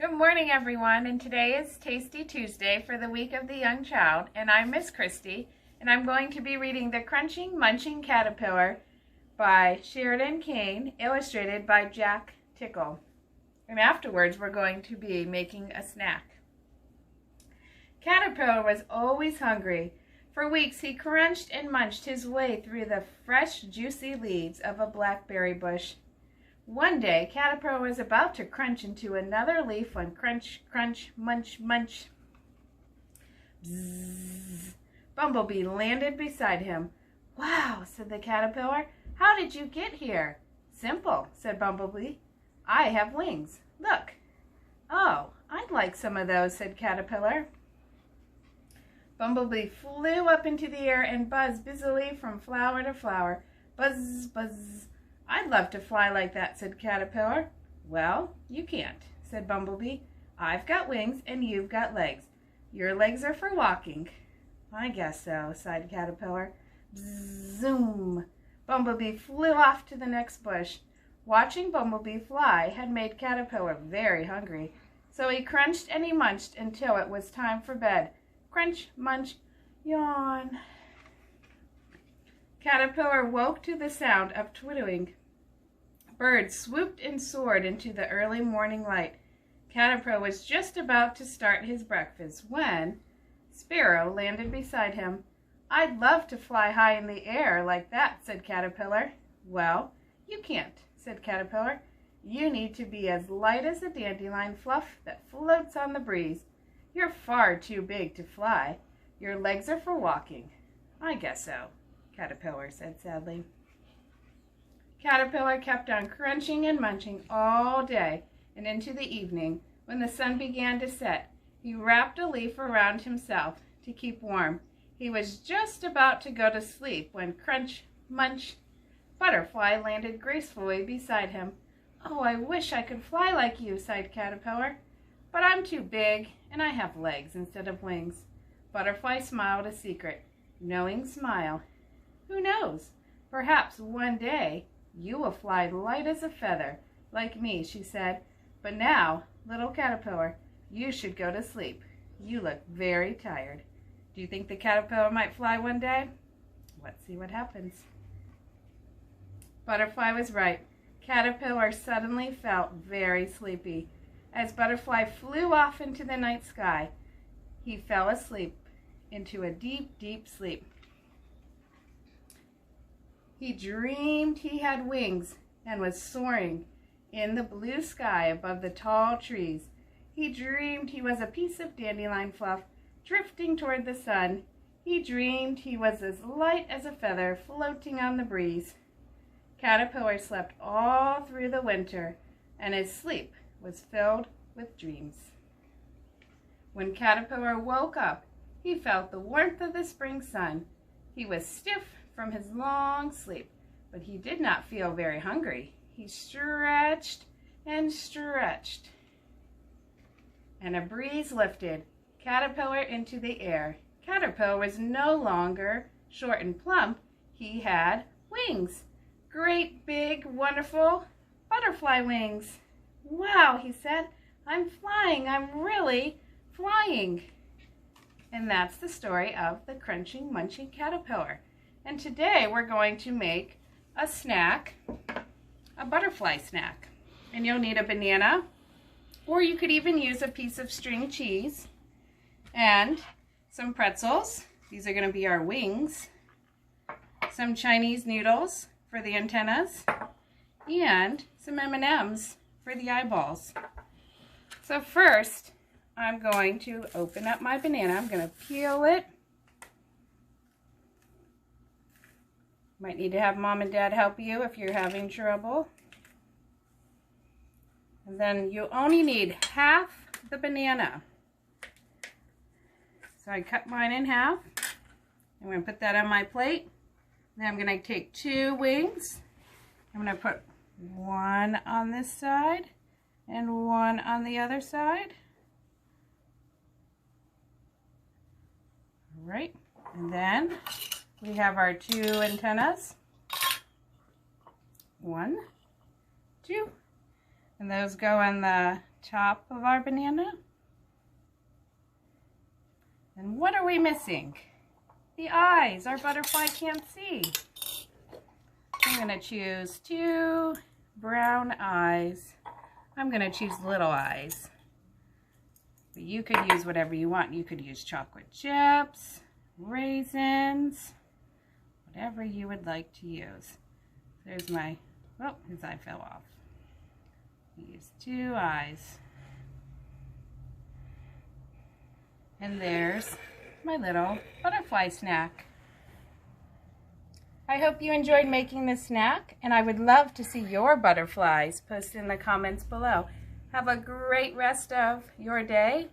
Good morning, everyone, and today is Tasty Tuesday for the week of the young child, and I'm Miss Christy, and I'm going to be reading The Crunching Munching Caterpillar by Sheridn Cain, illustrated by Jack Tickle. And afterwards, we're going to be making a snack. Caterpillar was always hungry. For weeks, he crunched and munched his way through the fresh, juicy leaves of a blackberry bush. One day, Caterpillar was about to crunch into another leaf when crunch, crunch, munch, munch. Bzzz. Bumblebee landed beside him. "Wow," said the Caterpillar. "How did you get here?" "Simple," said Bumblebee. "I have wings. Look." "Oh, I'd like some of those," said Caterpillar. Bumblebee flew up into the air and buzzed busily from flower to flower. Buzz, buzz. "I'd love to fly like that," said Caterpillar. "Well, you can't," said Bumblebee. "I've got wings and you've got legs. Your legs are for walking." "I guess so," sighed Caterpillar. Bzz, zoom! Bumblebee flew off to the next bush. Watching Bumblebee fly had made Caterpillar very hungry, so he crunched and he munched until it was time for bed. Crunch, munch, yawn. Caterpillar woke to the sound of twittering. Birds swooped and soared into the early morning light. Caterpillar was just about to start his breakfast when Sparrow landed beside him. "I'd love to fly high in the air like that," said Caterpillar. "Well, you can't," said Caterpillar. "You need to be as light as a dandelion fluff that floats on the breeze. You're far too big to fly. Your legs are for walking." "I guess so," Caterpillar said sadly. Caterpillar kept on crunching and munching all day and into the evening. When the sun began to set, he wrapped a leaf around himself to keep warm. He was just about to go to sleep when crunch, munch, Butterfly landed gracefully beside him. "Oh, I wish I could fly like you," sighed Caterpillar. "But I'm too big, and I have legs instead of wings." Butterfly smiled a secret, knowing smile. "Who knows? Perhaps one day you will fly light as a feather, like me," she said. "But now, little Caterpillar, you should go to sleep. You look very tired." Do you think the Caterpillar might fly one day? Let's see what happens. Butterfly was right. Caterpillar suddenly felt very sleepy. As Butterfly flew off into the night sky, he fell asleep into a deep, deep sleep. He dreamed he had wings and was soaring in the blue sky above the tall trees. He dreamed he was a piece of dandelion fluff drifting toward the sun. He dreamed he was as light as a feather floating on the breeze. Caterpillar slept all through the winter, and his sleep was filled with dreams. When Caterpillar woke up, he felt the warmth of the spring sun. He was stiff from his long sleep, but he did not feel very hungry. He stretched and stretched, and a breeze lifted Caterpillar into the air. Caterpillar was no longer short and plump. He had wings. Great, big, wonderful butterfly wings. "Wow," he said, "I'm flying. I'm really flying." And that's the story of the Crunching Munching Caterpillar. And today we're going to make a snack, a butterfly snack. And you'll need a banana, or you could even use a piece of string cheese, and some pretzels. These are going to be our wings. Some Chinese noodles for the antennas, and some M&Ms for the eyeballs. So first, I'm going to open up my banana. I'm going to peel it. Might need to have Mom and Dad help you if you're having trouble. And then you only need half the banana. So I cut mine in half. I'm going to put that on my plate. Then I'm going to take 2 wings. I'm going to put one on this side and one on the other side. All right. And then we have our 2 antennas. 1, 2. And those go on the top of our banana. And what are we missing? The eyes. Our butterfly can't see. I'm going to choose 2 brown eyes. I'm going to choose little eyes. But you could use whatever you want. You could use chocolate chips, raisins, whatever you would like to use. There's my, oh, his eye fell off. Use 2 eyes. And there's my little butterfly snack. I hope you enjoyed making this snack, and I would love to see your butterflies. Post in the comments below. Have a great rest of your day,